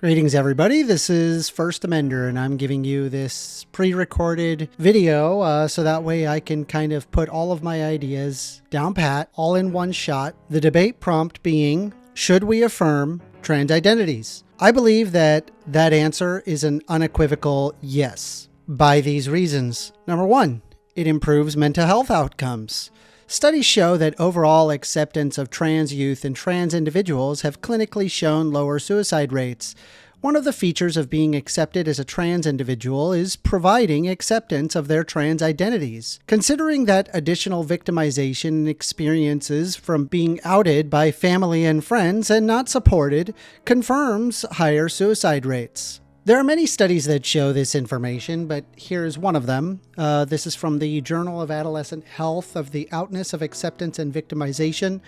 Greetings, everybody. This is First Amender, and I'm giving you this pre-recorded video so that way I can kind of put all of my ideas down pat, all in one shot. The debate prompt being, should we affirm trans identities? I believe that answer is an unequivocal yes, by these reasons. Number one, it improves mental health outcomes. Studies show that overall acceptance of trans youth and trans individuals have clinically shown lower suicide rates. One of the features of being accepted as a trans individual is providing acceptance of their trans identities. Considering that additional victimization and experiences from being outed by family and friends and not supported confirms higher suicide rates. There are many studies that show this information, but here's one of them. This is from the Journal of Adolescent Health of the Outness of Acceptance and Victimization,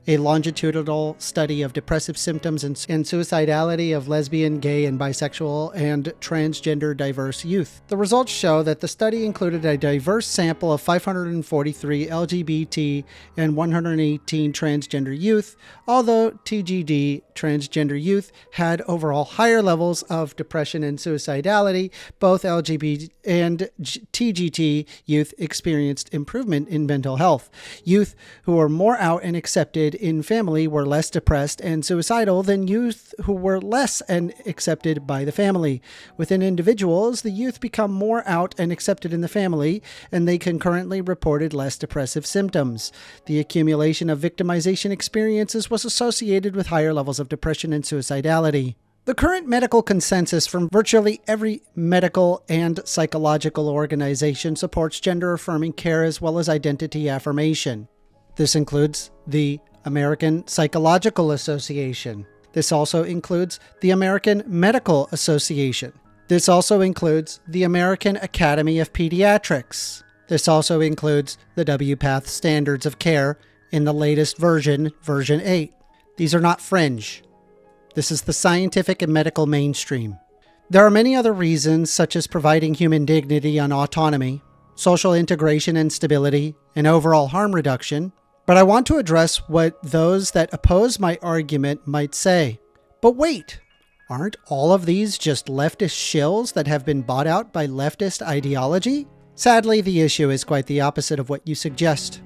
a longitudinal study of depressive symptoms and suicidality of lesbian, gay, and bisexual and transgender diverse youth. The results show that the study included a diverse sample of 543 LGBT and 118 transgender youth, although TGD transgender youth had overall higher levels of depression and suicidality. Both LGBT and TGT youth experienced improvement in mental health. Youth who were more out and accepted in family were less depressed and suicidal than youth who were less and accepted by the family. Within individuals, the youth become more out and accepted in the family, and they concurrently reported less depressive symptoms. The accumulation of victimization experiences was associated with higher levels of depression and suicidality. The current medical consensus from virtually every medical and psychological organization supports gender-affirming care as well as identity affirmation. This includes the American Psychological Association. This also includes the American Medical Association. This also includes the American Academy of Pediatrics. This also includes the WPATH Standards of Care in the latest version, version 8. These are not fringe. This is the scientific and medical mainstream. There are many other reasons, such as providing human dignity and autonomy, social integration and stability, and overall harm reduction, but I want to address what those that oppose my argument might say. But wait, aren't all of these just leftist shills that have been bought out by leftist ideology? Sadly, the issue is quite the opposite of what you suggest.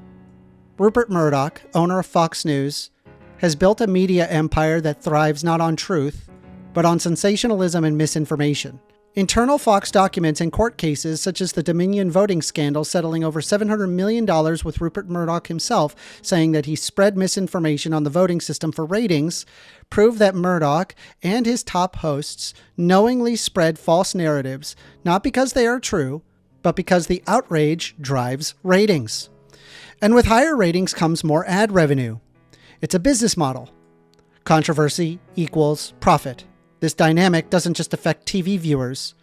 Rupert Murdoch, owner of Fox News, has built a media empire that thrives not on truth, but on sensationalism and misinformation. Internal Fox documents and court cases, such as the Dominion voting scandal settling over $700 million with Rupert Murdoch himself saying that he spread misinformation on the voting system for ratings, prove that Murdoch and his top hosts knowingly spread false narratives, not because they are true, but because the outrage drives ratings. And with higher ratings comes more ad revenue. It's a business model. Controversy equals profit. This dynamic doesn't just affect TV viewers.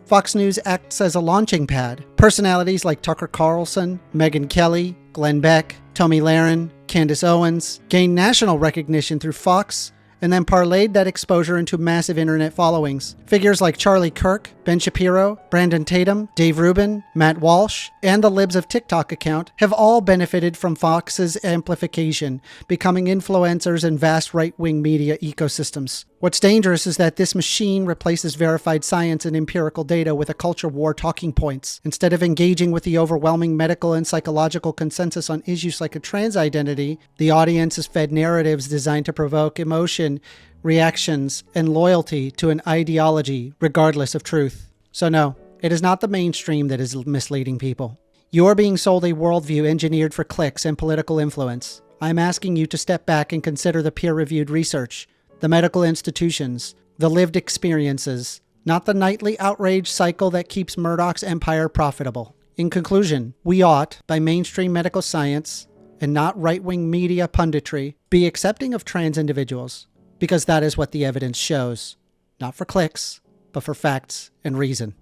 Fox News acts as a launching pad. Personalities like Tucker Carlson, Megyn Kelly, Glenn Beck, Tomi Lahren, Candace Owens gained national recognition through Fox and then parlayed that exposure into massive internet followings. Figures like Charlie Kirk, Ben Shapiro, Brandon Tatum, Dave Rubin, Matt Walsh, and the Libs of TikTok account have all benefited from Fox's amplification, becoming influencers in vast right-wing media ecosystems. What's dangerous is that this machine replaces verified science and empirical data with a culture war talking points. Instead of engaging with the overwhelming medical and psychological consensus on issues like a trans identity, the audience is fed narratives designed to provoke emotion, reactions, and loyalty to an ideology, regardless of truth. So no, it is not the mainstream that is misleading people. You are being sold a worldview engineered for clicks and political influence. I'm asking you to step back and consider the peer-reviewed research, the medical institutions, the lived experiences, not the nightly outrage cycle that keeps Murdoch's empire profitable. In conclusion, we ought, by mainstream medical science and not right-wing media punditry, be accepting of trans individuals, because that is what the evidence shows. Not for clicks, but for facts and reason.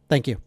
Thank you.